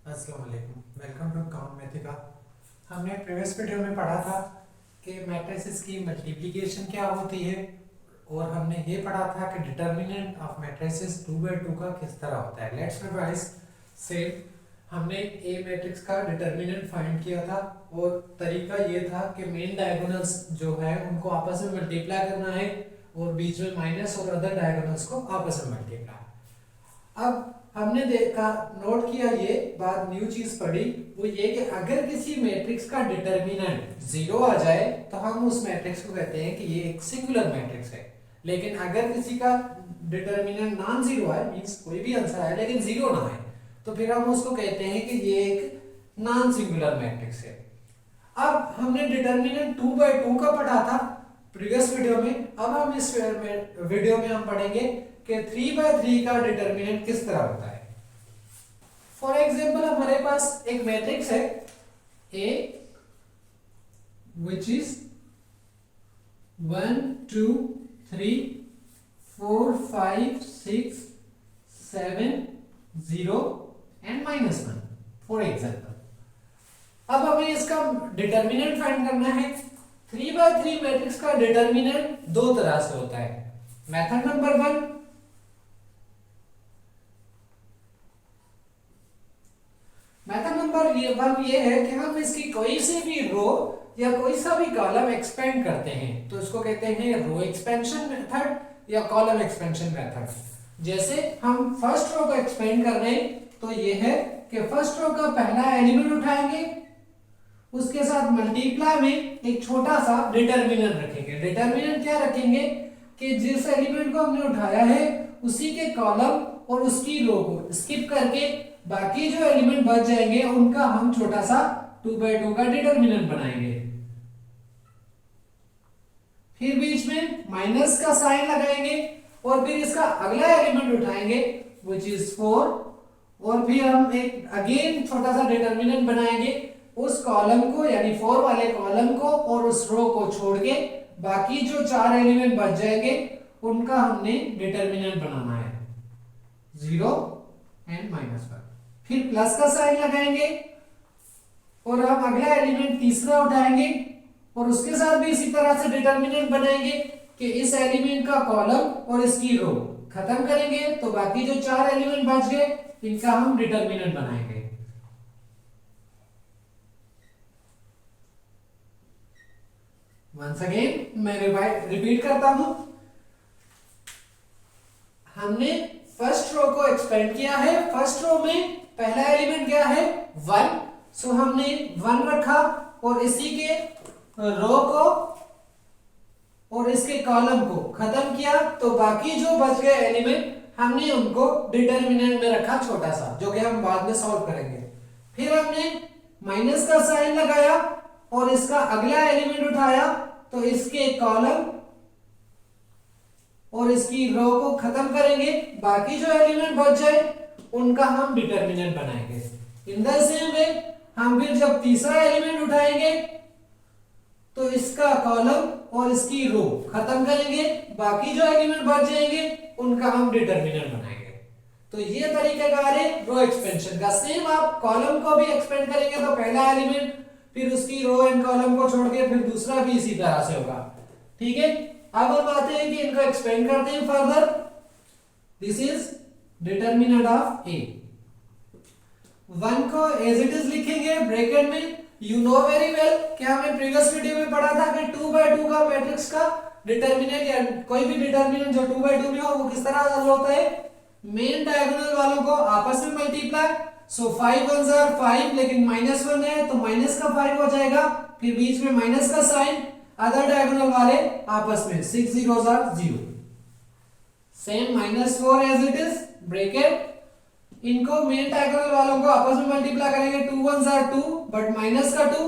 अस्सलाम वालेकुम, welcome to count मैथिका। हमने प्रीवियस वीडियो में पढ़ा था कि मैट्रिसेस की मल्टीप्लिकेशन क्या होती है और हमने ये पढ़ा था कि डिटर्मिनेंट ऑफ मैट्रिसेस 2 by 2 का किस तरह होता है। Let's revise. से हमने ए मैट्रिक्स का डिटर्मिनेंट फाइंड किया था और तरीका ये था कि मेन डायगोनल्स जो है उनको आपस में मल्टीप्लाई करना है और बीच में माइनस और अदर डायगोनल्स को आपस में मल्टीप्लाई। अब हमने देखा, नोट किया, ये बात न्यू चीज पढ़ी, वो ये कि अगर किसी मैट्रिक्स का डिटर्मिनेंट जीरो आ जाए तो हम उस मैट्रिक्स को कहते हैं कि ये एक सिंगुलर मैट्रिक्स है। लेकिन अगर किसी का डिटर्मिनेंट नॉन जीरो है, मींस कोई भी आंसर आए लेकिन जीरो ना है, तो फिर हम उसको कहते हैं कि ये एक नॉन सिंगुलर मैट्रिक्स है। अब हमने डिटर्मिनेंट 2 by 2 का पढ़ा था प्रीवियस वीडियो में। अब हम इस वीडियो में हम पढ़ेंगे कि 3 by 3 का डिटर्मिनेंट किस तरह होता है। फॉर एग्जाम्पल हमारे पास एक मैट्रिक्स है A which is 1 2 3 4 5 6 7 0 and -1 for example. अब हमें इसका डिटर्मिनेंट फाइंड करना है। 3 by 3 मैट्रिक्स का डिटर्मिनेंट दो तरह से होता है। मेथड नंबर 1, मेथड नंबर 1 ये है कि हम इसकी कोई से भी रो या कोई सा भी कॉलम एक्सपेंड करते हैं तो इसको कहते हैं रो एक्सपेंशन मेथड या कॉलम एक्सपेंशन मेथड। जैसे हम फर्स्ट रो को एक्सपेंड कर रहे हैं तो ये है कि फर्स्ट रो का पहला एलिमेंट उठाएंगे, उसके साथ मल्टीप्लाई में एक छोटा सा डिटर्मिनेंट रखेंगे। डिटर्मिनेंट क्या रखेंगे कि जिस एलिमेंट को हमने उठाया है उसी के कॉलम और उसकी रो को स्किप करके बाकी जो एलिमेंट बच जाएंगे उनका हम छोटा सा 2 by 2 का डिटर्मिनेंट बनाएंगे। फिर बीच में माइनस का साइन लगाएंगे और फिर इसका अगला एलिमेंट उठाएंगे which is 4 और फिर हम एक अगेन छोटा सा डिटर्मिनेंट बनाएंगे उस कॉलम को, यानी 4 वाले कॉलम को और उस रो को छोड़ के बाकी जो 4 एलिमेंट बच जाएंगे उनका हमने डिटर्मिनेंट बनाना है 0 एंड -1। फिर प्लस का साइन लगाएंगे और हम अगला एलिमेंट तीसरा उठाएंगे और उसके साथ भी इसी तरह से डिटर्मिनेंट बनाएंगे कि इस एलिमेंट का कॉलम और इसकी रो खत्म करेंगे तो बाकी जो 4 एलिमेंट बच गए इनका हम डिटर्मिनेंट बनाएंगे। वंस अगेन मैं रिपीट करता हूं। हमने फर्स्ट रो को एक्सपेंड किया है। फर्स्ट रो में पहला एलिमेंट क्या है 1, सो हमने 1 रखा और इसी के रो को और इसके कॉलम को खत्म किया तो बाकी जो बच गए एलिमेंट हमने उनको डिटर्मिनेंट में रखा छोटा सा, जो कि हम बाद में सॉल्व करेंगे। फिर हमने माइनस का साइन लगाया और इसका अगला एलिमेंट उठाया तो इसके कॉलम और इसकी रो को खत्म करेंगे, बाकी जो एलिमेंट बच जाए उनका हम डिटर्मिनेंट बनाएंगे। इन द सेम वे हम फिर जब तीसरा एलिमेंट उठाएंगे तो इसका कॉलम और इसकी रो खत्म करेंगे, बाकी जो एलिमेंट बच जाएंगे उनका हम डिटर्मिनेंट बनाएंगे। तो ये तरीकाकार है रो एक्सपेंशन का। सेम आप कॉलम को भी एक्सपेंड करेंगे तो पहला एलिमेंट फिर उसकी रो एंड कॉलम को छोड़ के फिर दूसरा भी इसी तरह से होगा। ठीक है, अब हम आते हैं कि इनको एक्सपेंड करते हैं further. This is determinant of A. 1 को एज इट इज लिखेंगे ब्रैकेट में। यू नो वेरी वेल कि हमने प्रीवियस वीडियो में पढ़ा था कि 2 by 2 का मैट्रिक्स का डिटर्मिनेंट या कोई भी डिटर्मिनेंट जो 2 by 2 में हो वो किस तरह हल होता है, मेन डायगोनल वालों को आपस में मल्टीप्लाई। सो 5 1s are 5 लेकिन -1 है तो माइनस का 5 हो जाएगा, फिर बीच में माइनस का साइन, अदर डायगोनल वाले आपस में 6 0s are 0। Same -4 as it is bracket, इनको मेन डायगोनल वालों को आपस में मल्टीप्लाई करेंगे। 2 1s are 2 बट माइनस का 2,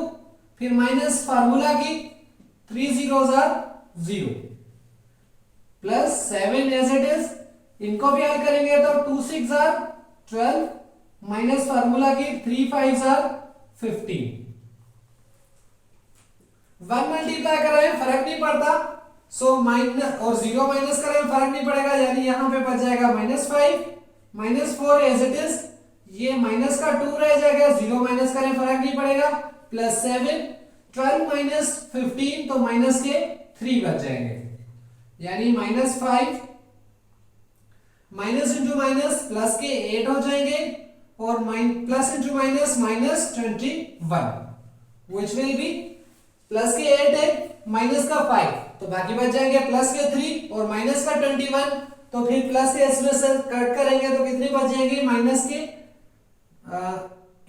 फिर माइनस फार्मूला की 3 0s are 0 plus 7 as it is, इनको भी हल करेंगे तो 2 6s are 12 माइनस फार्मूला की 3 5s are 15। 1 मल्टीप्लाई कर रहे हैं फर्क नहीं पड़ता, सो माइनस और 0 माइनस कर रहे हैं फर्क नहीं पड़ेगा, यानी यहां पे बच जाएगा -5 -4 एज इट इज, ये माइनस का 2 रह जाएगा, 0 माइनस करें फर्क नहीं पड़ेगा, प्लस 7, 12 माइनस 15 तो माइनस के 3 बच जाएंगे, यानी -5 माइनस इंटू माइनस प्लस के 8 हो जाएंगे और plus into minus -21 which will be plus के 8 है माइनस का 5 तो बाकी बच जाएंगे प्लस के 3 और माइनस का 21 तो फिर प्लस के इसमें से कट करेंगे तो कितने बच जाएंगे माइनस के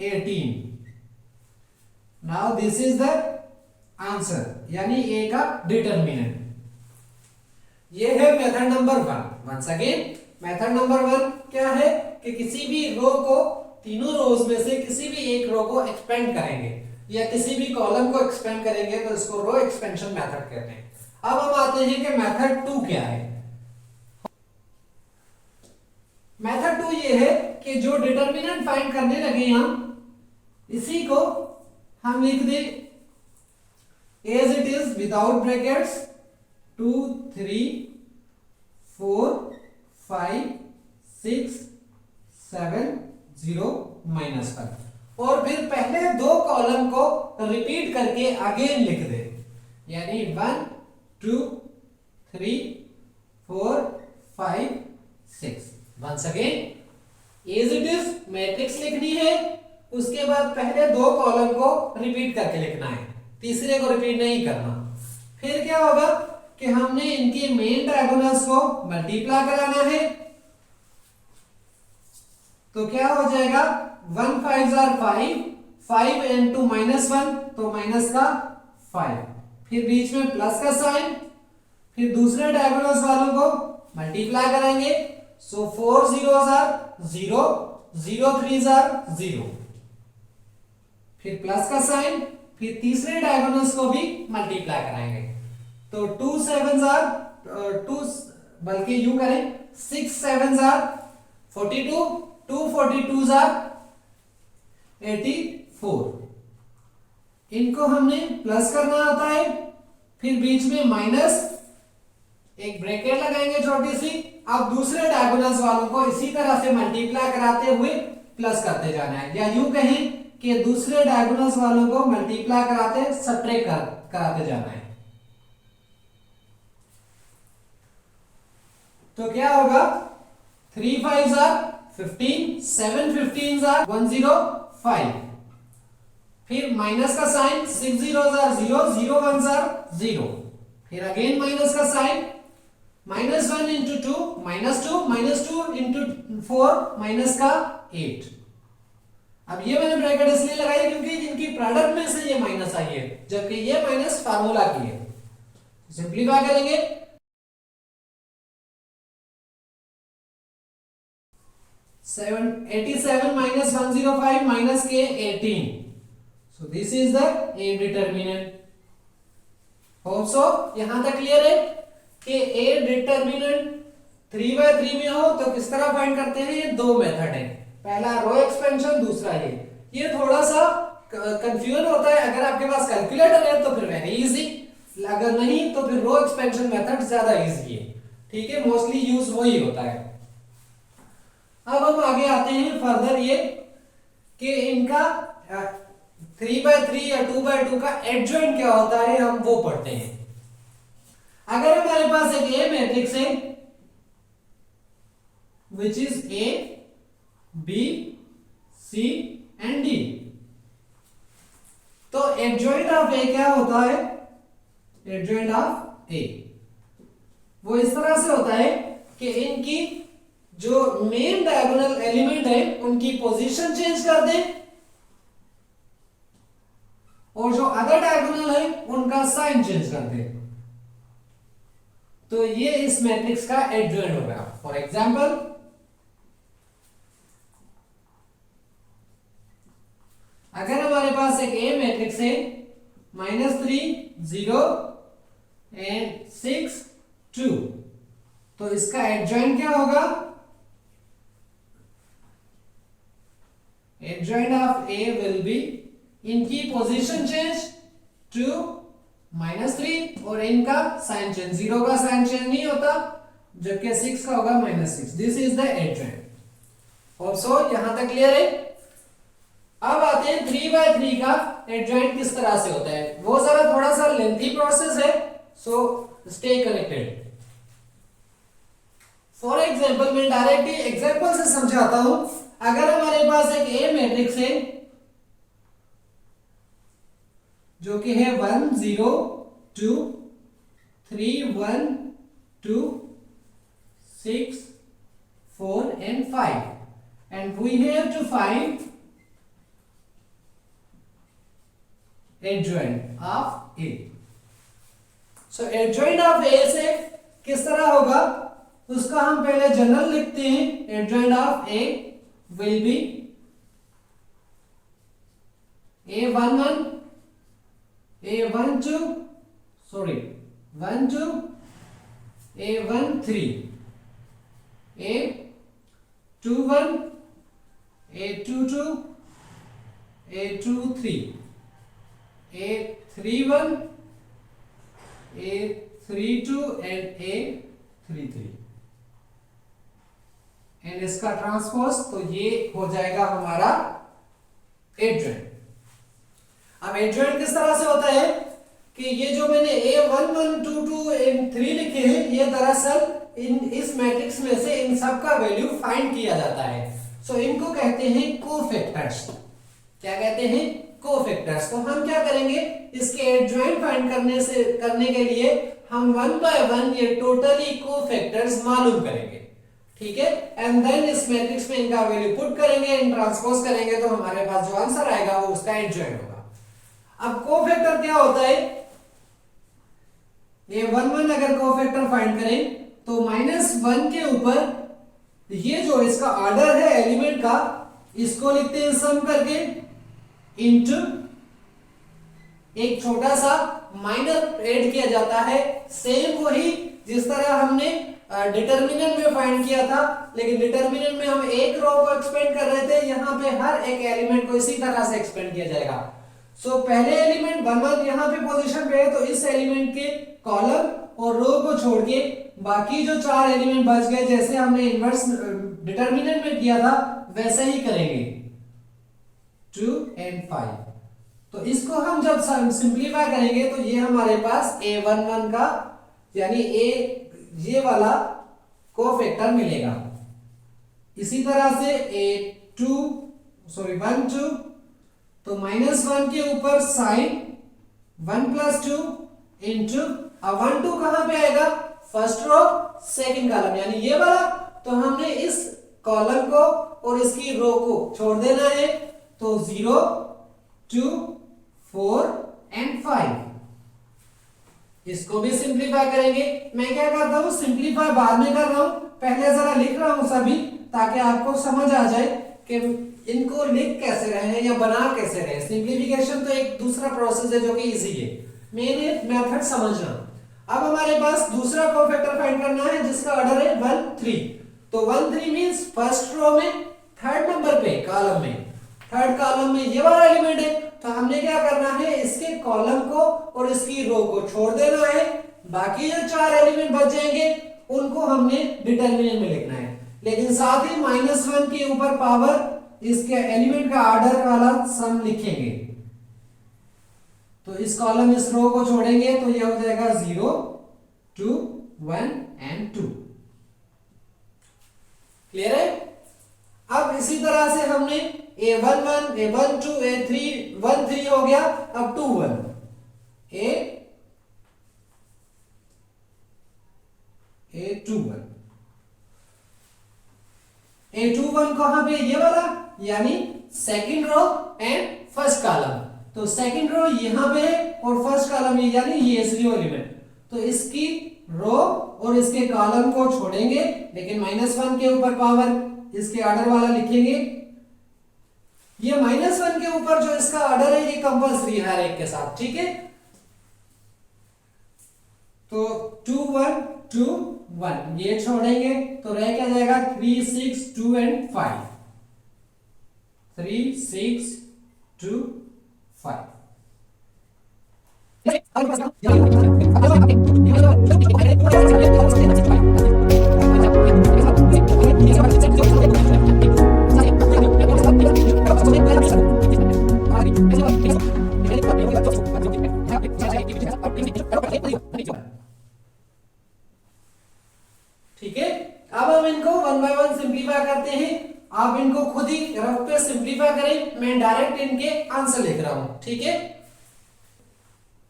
18। Now this is the answer यानी ए का डिटरमिनेंट। ये है method number 1। Once again method number 1 क्या है कि किसी भी रो को, तीनों रोज में से किसी भी एक रो को एक्सपेंड करेंगे या किसी भी कॉलम को एक्सपेंड करेंगे तो इसको रो एक्सपेंशन मेथड कहते हैं। अब हम आते हैं कि मेथड 2 क्या है। मेथड 2 ये है कि जो डिटरमिनेंट फाइंड करने लगे हम इसी को हम लिख दे as it is without brackets 2 3 4 5 6 7 0 -1 और फिर पहले दो कॉलम को रिपीट करके अगेन लिख दे, यानी 1 2 3 4 5 6। Once again as it is matrix लिखनी है, उसके बाद पहले दो कॉलम को रिपीट करके लिखना है, तीसरे को रिपीट नहीं करना। फिर क्या होगा कि हमने इनके मेन डायगोनल्स को मल्टीप्लाई कराना है, तो क्या हो जाएगा 1 5 5 5 and 2 -1 तो माइनस का 5, फिर बीच में प्लस का साइन, फिर दूसरे डायगोनल्स वालों को मल्टीप्लाई करेंगे, सो 4 zeros are 0 0 3s are 0, फिर प्लस का साइन, फिर तीसरे डायगोनल्स को भी मल्टीप्लाई कराएंगे, तो 2 7s are 2 बल्कि यूं करें 6 7s are 42 2 42s are 84। इनको हमने प्लस करना होता है, फिर बीच में माइनस, एक ब्रैकेट लगाएंगे छोटी सी। अब दूसरे डायगोनल्स वालों को इसी तरह से मल्टीप्लाई कराते हुए प्लस करते जाना है, या यूं कहें कि दूसरे डायगोनल्स वालों को मल्टीप्लाई कराते सब्ट्रैक्ट कराते जाना है। तो क्या होगा 3 5s are 15 7 15s are 105, फिर माइनस का sign 6 zeros are 0 0 1s are 0, फिर अगेन माइनस का साइन -1 into 2 -2 into 4 माइनस का 8। अब ये मैंने ब्रैकेट इसलिए लगाई क्योंकि इनकी प्रोडक्ट में से ये माइनस आई है, जबकि ये माइनस फार्मूला की है। सिंपलीफाई करेंगे 87 minus 105 minus k 18, so this is the A determinant। Hope so यहां तक क्लियर है कि A डिटरमिनेंट 3/3 में हो तो किस तरह फाइंड करते हैं। ये दो मेथड है, पहला रो एक्सपेंशन, दूसरा ये थोड़ा सा कंफ्यूजन होता है। अगर आपके पास कैलकुलेटर है तो फिर वेरी इजी, अगर नहीं तो फिर रो एक्सपेंशन मेथड ज्यादा इजी है। ठीक है, मोस्टली यूज वही होता है। अब हम आगे आते हैं फर्दर ये कि इनका 3/3 या 2/2 का एडजॉइंट क्या होता है, हम वो पढ़ते हैं। अगर हमारे पास एक ए मैट्रिक्स है which is A B C and D, तो एडजॉइंट ऑफ ए क्या होता है, एडजॉइंट ऑफ ए वो इस तरह से होता है कि इनकी जो मेन डायगोनल एलिमेंट है उनकी पोजीशन चेंज कर दें और जो अदर डायगोनल है उनका साइन चेंज कर दें, तो ये इस मैट्रिक्स का एडजॉइंट होगा। फॉर एग्जांपल अगर हमारे पास एक ए मैट्रिक्स है -3 0 एंड 6 2, तो इसका एडजॉइंट क्या होगा, adjoint of A will be इनकी पोजीशन चेंज 2 -3 और इनका साइन चेंज, 0 का साइन चेंज नहीं होता जबकि 6 का होगा -6। This is the adjoint. Hope so यहां तक क्लियर है। अब आते हैं 3/3 का एडजॉइंट किस तरह से होता है। वो जरा थोड़ा सा लेंथी प्रोसेस है, so stay connected. For example मैं डायरेक्टली एग्जाम्पल से समझाता हूं। अगर हमारे पास एक ए मैट्रिक्स है जो कि है 1 0 2 3 1 2 6 4 and 5, and we have to find adjoint of A. So adjoint of A से किस तरह होगा उसका हम पहले जनरल लिखते हैं। adjoint of A will be A11 A12 sorry 12 A13 A21 A22 A23 A31 A32 and A33 and इसका ट्रांसपोज तो ये हो जाएगा हमारा एडजॉइंट। अब एडजॉइंट किस तरह से होता है कि ये जो मैंने A11 2 2 and 3 लिखे हैं ये दरअसल इस मैट्रिक्स में से इन सब का वैल्यू फाइंड किया जाता है। सो इनको कहते हैं कोफैक्टर्स। क्या कहते हैं? कोफैक्टर्स। तो हम क्या करेंगे इसके एडजॉइंट फाइंड करने के लिए हम 1 by 1 ये टोटली कोफैक्टर्स मालूम करेंगे, ठीक है। एंड देन इस मैट्रिक्स में इनका वैल्यू पुट करेंगे एंड ट्रांसपोज करेंगे तो हमारे पास जो आंसर आएगा वो उसका एडजॉइंट होगा। अब कोफैक्टर क्या होता है? ये 1 1 अगर कोफैक्टर फाइंड करें तो -1 के ऊपर ये जो इसका ऑर्डर है एलिमेंट का इसको लिखते हैं सम करके इनटू एक छोटा सा माइनर ऐड किया जाता है। सेम वही जिस तरह हमने डिटरमिनेंट में फाइंड किया था, लेकिन डिटरमिनेंट में हम एक रो को एक्सपेंड कर रहे थे, यहाँ पे हर एक एलिमेंट को इसी तरह से एक्सपेंड किया जाएगा। सो पहले एलिमेंट 1 1 यहाँ पे पोजीशन पे है तो इस एलिमेंट के कॉलम और रो को छोड़ के बाकी जो 4 एलिमेंट बच गए जैसे हमने इनवर्स डिटरमिनेंट में किया था वैसे ही करेंगे 2 and 5। तो इसको हम जब सिंप्लीफाई करेंगे तो ये हमारे पास A11 का यानी ये वाला कोफैक्टर मिलेगा। इसी तरह से A1 2 तो -1 के ऊपर साइन 1 + 2 इंटू 1 2 कहां पे आएगा? फर्स्ट रो सेकंड कॉलम यानी ये वाला। तो हमने इस कॉलम को और इसकी रो को छोड़ देना है तो 0 2 4 and 5। इसको भी सिंप्लीफाई करेंगे। मैं क्या करता हूं सिंप्लीफाई बाद में कर रहा हूं, पहले जरा लिख रहा हूं सभी ताकि आपको समझ आ जाए कि इनको लिख कैसे रहे हैं या बना कैसे रहे। सिंप्लीफिकेशन तो एक दूसरा प्रोसेस है जो कि इजी है, मेन मेथड समझना। अब हमारे पास दूसरा कोफैक्टर फाइंड करना है जिसका ऑर्डर है 1 3। तो 1 3 मींस फर्स्ट रो में थर्ड नंबर पे कॉलम में थर्ड कॉलम में ये वाला एलिमेंट है। तो हमने क्या करना है इसके कॉलम को और इसकी रो को छोड़ देना है, बाकी जो 4 एलिमेंट बच जाएंगे उनको हमने डिटरमिनेंट में लिखना है। लेकिन साथ ही -1 के ऊपर पावर इसके एलिमेंट का ऑर्डर वाला सम लिखेंगे। तो इस कॉलम इस रो को छोड़ेंगे तो ये हो जाएगा 0 2 1 and 2। क्लियर है? अब इसी तरह से हमने A11 A12 A3 1 3 हो गया। अब 2 1 A21 A21 कहां पे? ये वाला यानी second row and first column. तो सेकंड रो यहां पे है और फर्स्ट कॉलम ये यानी ये 0 एलिमेंट। तो इसकी रो और इसके कॉलम को छोड़ेंगे लेकिन -1 के ऊपर पावर इसके ऑर्डर वाला लिखेंगे। ये -1 के ऊपर जो इसका ऑर्डर है ये कंपल्सरी है हर एक के साथ, ठीक है। तो 2 1 2 1 ये छोड़ेंगे तो रह क्या जाएगा 3 6 2 and 5 3 6 2 5। इनको खुद ही रफ पे सिंप्लीफाई करें, मैं डायरेक्ट इनके आंसर लिख रहा हूं, ठीक है।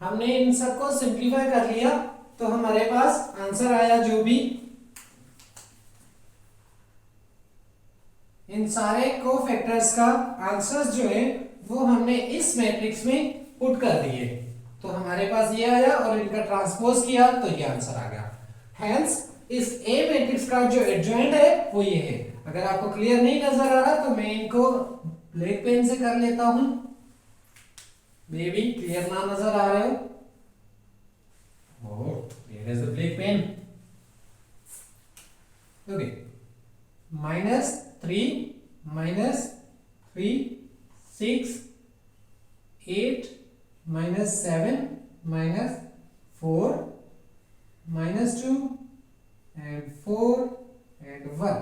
हमने इन सबको सिंप्लीफाई कर लिया तो हमारे पास आंसर आया जो भी, इन सारे कोफैक्टर्स का आंसर्स जो है वो हमने इस मैट्रिक्स में पुट कर दिए, तो हमारे पास ये आया और इनका ट्रांसपोज किया तो ये आंसर आ गया। हेंस इस ए मैट्रिक्स का जो एडजॉइंट है वो ये है। अगर आपको क्लियर नहीं नजर आ रहा तो मैं इनको ब्लैक पेन से कर लेता हूं, मे बी क्लियर ना नजर आ रहे हो। Here is the black pen. Okay, -3 6 8 -7 -4 -2 and 4 and 1.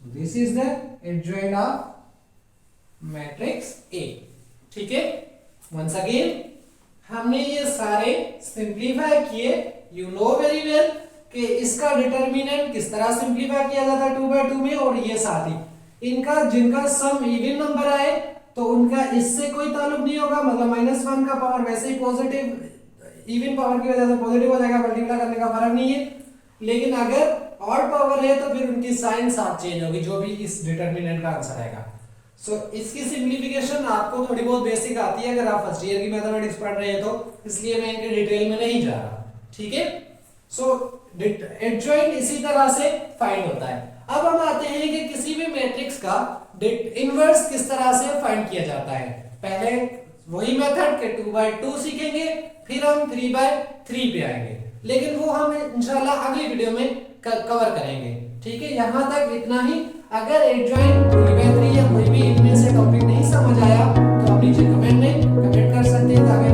So this is the adjoint of matrix A. ठीक है, once again हमने ये सारे सिंप्लीफाई किए। यू नो वेरी वेल कि इसका डिटर्मिनेंट किस तरह सिंप्लीफाई किया जाता है 2/2 में, और ये साथ ही इनका जिनका सम इवन नंबर आए तो उनका इससे कोई ताल्लुक नहीं होगा, मतलब -1 का पावर वैसे ही पॉजिटिव इवन पावर की वजह से पॉजिटिव हो जाएगा, मल्टीप्लाई करने का फर्क नहीं है। लेकिन अगर ऑड पावर है तो फिर उनकी साइन साथ चेंज होगी, जो भी इस डिटर्मिनेंट का आंसर आएगा। सो इसकी सिंप्लीफिकेशन आपको थोड़ी बहुत बेसिक आती है अगर आप फर्स्ट ईयर की मैथमेटिक्स पढ़ रहे हैं तो, इसलिए मैं इनके डिटेल में नहीं जा रहा, ठीक है। सो एडजॉइंट इसी तरह से फाइंड होता है। अब हम आते हैं कि किसी भी मैट्रिक्स का इनवर्स किस तरह से फाइंड किया जाता है। पहले वही मेथड के 2/2 सीखेंगे, फिर हम 3/3 पे आएंगे, लेकिन वो हम इंशाल्लाह अगली वीडियो में कवर करेंगे, ठीक है। यहां तक इतना ही। अगर एडजॉइंट 3/3 या कोई भी इनमें से टॉपिक नहीं समझ आया तो आप नीचे कमेंट में कमेंट कर सकते हैं, ताकि